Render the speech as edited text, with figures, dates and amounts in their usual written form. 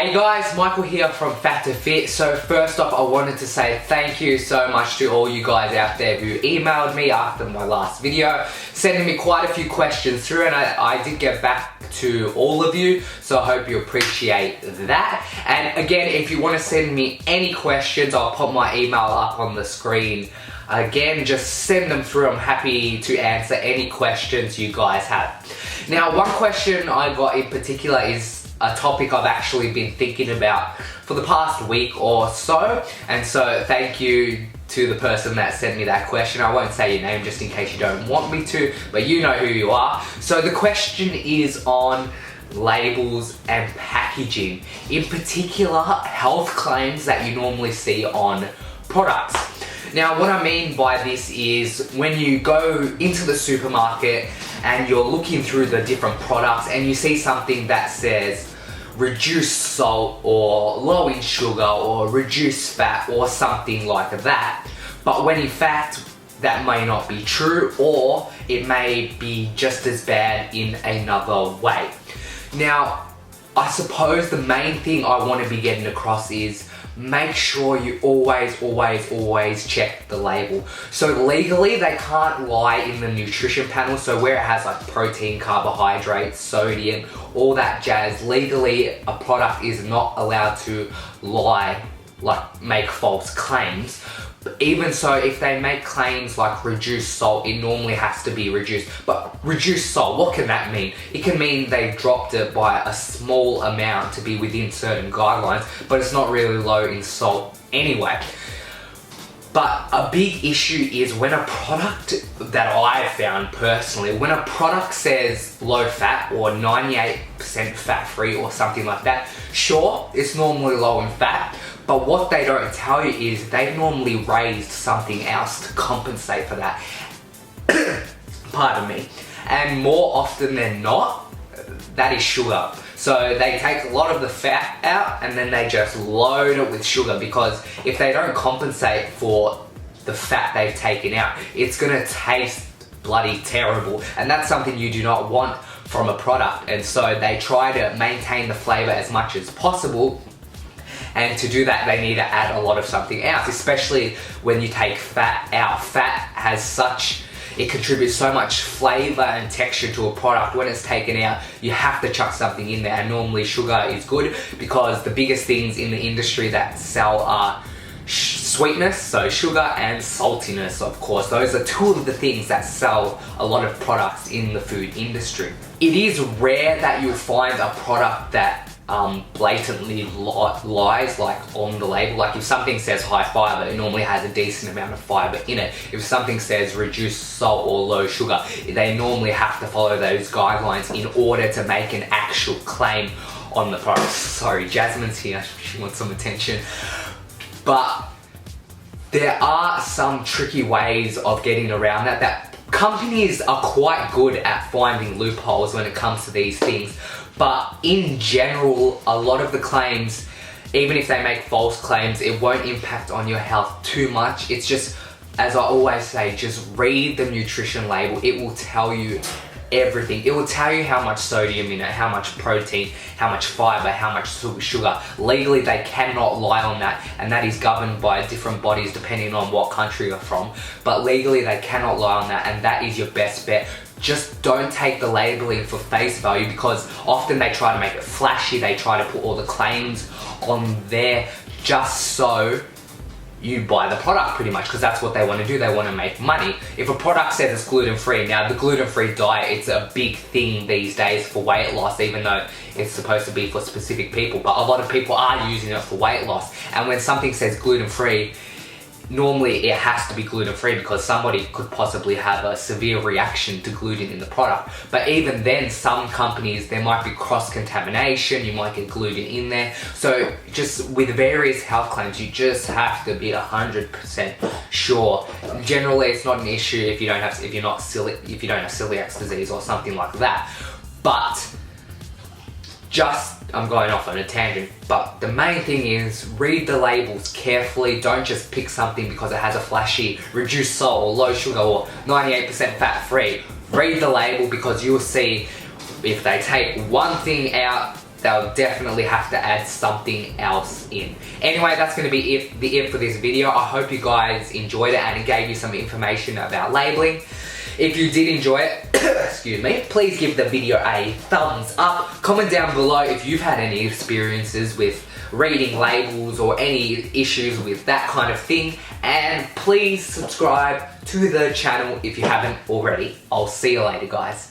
Hey guys, Michael here from Fat to Fit. So first off, I wanted to say thank you so much to all you guys out there who emailed me after my last video, sending me quite a few questions through, and I did get back to all of you, so I hope you appreciate that. And again, if you want to send me any questions, I'll put my email up on the screen. Again, just send them through. I'm happy to answer any questions you guys have. Now, one question I got in particular is a topic I've actually been thinking about for the past week or so, and so thank you to the person that sent me that question. I won't say your name just in case you don't want me to, but you know who you are. So the question is on labels and packaging, in particular health claims that you normally see on products. Now, what I mean by this is when you go into the supermarket and you're looking through the different products and you see something that says reduced salt or low in sugar or reduced fat or something like that, but when in fact that may not be true, or it may be just as bad in another way. Now, I suppose the main thing I want to be getting across is make sure you always check the label. So legally, they can't lie in the nutrition panel. So where it has like protein, carbohydrates, sodium, all that jazz, legally a product is not allowed to lie, like make false claims. But even so, if they make claims like reduced salt, it normally has to be reduced. But reduced salt, what can that mean? It can mean they've dropped it by a small amount to be within certain guidelines, but it's not really low in salt anyway. But a big issue is when a product that I found personally, when a product says low fat or 98% fat free or something like that, sure, it's normally low in fat, but what they don't tell you is they've normally raised something else to compensate for that. Pardon me. And more often than not, that is sugar. So they take a lot of the fat out and then they just load it with sugar, because if they don't compensate for the fat they've taken out, it's gonna taste bloody terrible. And that's something you do not want from a product. And so they try to maintain the flavor as much as possible. And to do that, they need to add a lot of something else, especially when you take fat out. Fat has it contributes so much flavor and texture to a product. When it's taken out, you have to chuck something in there, and normally sugar is good, because the biggest things in the industry that sell are sweetness, so sugar, and saltiness, of course. Those are two of the things that sell a lot of products in the food industry. It is rare that you'll find a product that blatantly lies, like on the label. Like if something says high fiber, it normally has a decent amount of fiber in it. If something says reduced salt or low sugar, they normally have to follow those guidelines in order to make an actual claim on the product. Sorry, Jasmine's here, she wants some attention. But there are some tricky ways of getting around that companies are quite good at finding loopholes when it comes to these things. But in general, a lot of the claims, even if they make false claims, it won't impact on your health too much. It's just, as I always say, just read the nutrition label. It will tell you everything. It will tell you how much sodium in it, how much protein, how much fiber, how much sugar. Legally, they cannot lie on that, and that is governed by different bodies depending on what country you're from. But legally, they cannot lie on that, and that is your best bet. Just don't take the labeling for face value, because often they try to make it flashy. They try to put all the claims on there just so you buy the product, pretty much, because that's what they want to do. They want to make money. If a product says it's gluten-free, now the gluten-free diet, it's a big thing these days for weight loss, even though it's supposed to be for specific people, but a lot of people are using it for weight loss. And when something says gluten-free, normally it has to be gluten-free, because somebody could possibly have a severe reaction to gluten in the product. But even then, some companies, there might be cross-contamination, you might get gluten in there. So just with various health claims, you just have to be 100% sure. Generally, it's not an issue if you don't have celiac disease or something like that. But I'm going off on a tangent, but the main thing is read the labels carefully. Don't just pick something because it has a flashy reduced salt or low sugar or 98% fat free. Read the label, because you'll see if they take one thing out they'll definitely have to add something else in. Anyway, that's going to be the end for this video. I hope you guys enjoyed it and it gave you some information about labeling. If you did enjoy it, excuse me, please give the video a thumbs up. Comment down below if you've had any experiences with reading labels or any issues with that kind of thing. And please subscribe to the channel if you haven't already. I'll see you later, guys.